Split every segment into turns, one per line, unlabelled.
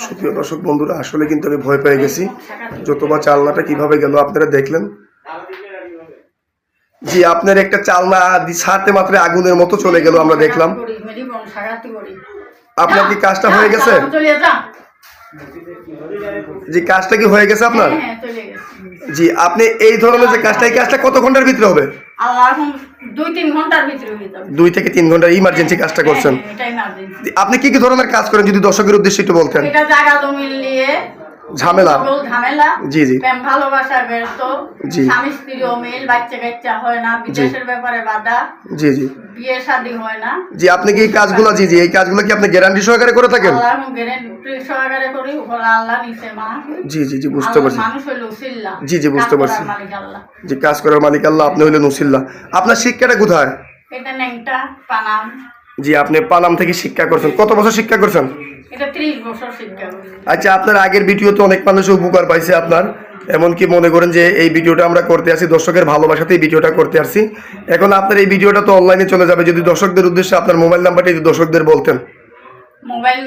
সুপ্রিয় দর্শক বন্ধুরা, আসলে কিন্তু আমি ভয় পেয়ে গেছি। যতবা চালনাটা কিভাবে গেল আপনারা দেখলেন। জি, আপনার একটা চালনা ছাড়তে মাত্র আগুনের মতো চলে গেল, আমরা দেখলাম। আপনার কি কাজটা হয়ে গেছে? জি, কাজটা কি হয়ে গেছে আপনার? জি, আপনি এই ধরনের যে কাজটা, এই কাজটা কত ঘন্টার ভিতরে হবে? 2 থেকে 3 ঘন্টা ইমার্জেন্সি কাজটা করছেন। আপনি কি কি ধরনের কাজ করেন যদি দর্শকের উদ্দেশ্যে একটু বলতেন? ঝামেলা, জি জি, প্রেম ভালোবাসা ব্যস্ত, স্বামী স্ত্রী অমিল, বাচ্চা কাচ্চা হয় না, বিদেশের ব্যাপারে বাধা, জি জি, বিয়ে শাদী হয় না। জি, আপনি কি এই কাজগুলো, জি জি, এই কাজগুলো কি আপনি গ্যারান্টি সহকারে করে থাকেন? আল্লাহ গ্যারান্টি সহকারে করি, আল্লাহ নিচে মা। জি জি জি, বুঝতে পারছি। মানুষ হইলো উসিল্লা। জি জি, বুঝতে পারছি। মালিক আল্লাহ। জি, কাজ করার মালিক আল্লাহ, আপনি হইলেন উসিল্লা। আপনার শিক্ষাটা কোথায়? এটা নেংটা পানাম। জি, আপনি পানাম থেকে শিক্ষা করছেন। কত বছর শিক্ষা করছেন? এটা 30 বছর শিক্ষা করছি। আচ্ছা, আপনার আগের ভিডিওতে অনেক মানুষ উপকার পাইছে আপনার, এমনকি মনে করেন যে এই ভিডিওটা আমরা করতে আসি দর্শকের ভালোবাসাতেই ভিডিওটা করতে আসছি। এখন আপনার এই ভিডিওটা তো অনলাইনে চলে যাবে, যদি দর্শকদের উদ্দেশ্যে আপনার মোবাইল নাম্বারটা যদি দর্শকদের বলতেন। মোবাইল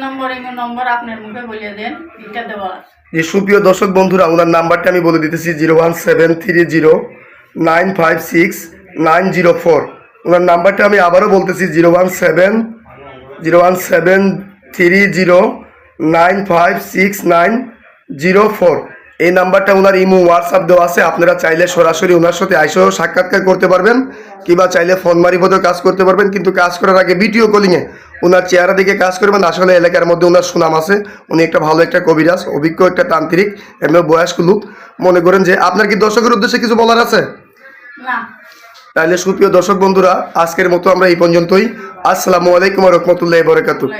নম্বর আপনার মুখে বলে দেন, এটা দেওয়া আছে। যে সুপ্রিয় দর্শক বন্ধুরা, ওনার নাম্বারটা আমি বলে দিতেছি 01730956904। ওনার নাম্বারটা আমি আবারও বলতেছি 01730956904। এই নাম্বারটা ওনার ইমো হোয়াটসঅ্যাপ দেওয়া আছে। আপনারা চাইলে সরাসরি ওনার সাথে আইসেও সাক্ষাৎকার করতে পারবেন, কিংবা চাইলে ফোন মারিফতেও কাজ করতে পারবেন। কিন্তু কাজ করার আগে ভিডিও কলিংয়ে ওনার চেহারা দিকে কাজ করবেন। আসলে এলাকার মধ্যে ওনার সুনাম আছে, উনি একটা ভালো একটা কবিরাজ, অভিজ্ঞ একটা তান্ত্রিক, এমনি বয়স্ক লোক। মনে করেন যে আপনার কি দর্শকের উদ্দেশ্যে কিছু বলার আছে? না। তাহলে সুপ্রিয় দর্শক বন্ধুরা, আজকের মতো আমরা এই পর্যন্তই। আসসালামু আলাইকুম ওয়া রাহমাতুল্লাহি ওয়া বারাকাতুহু।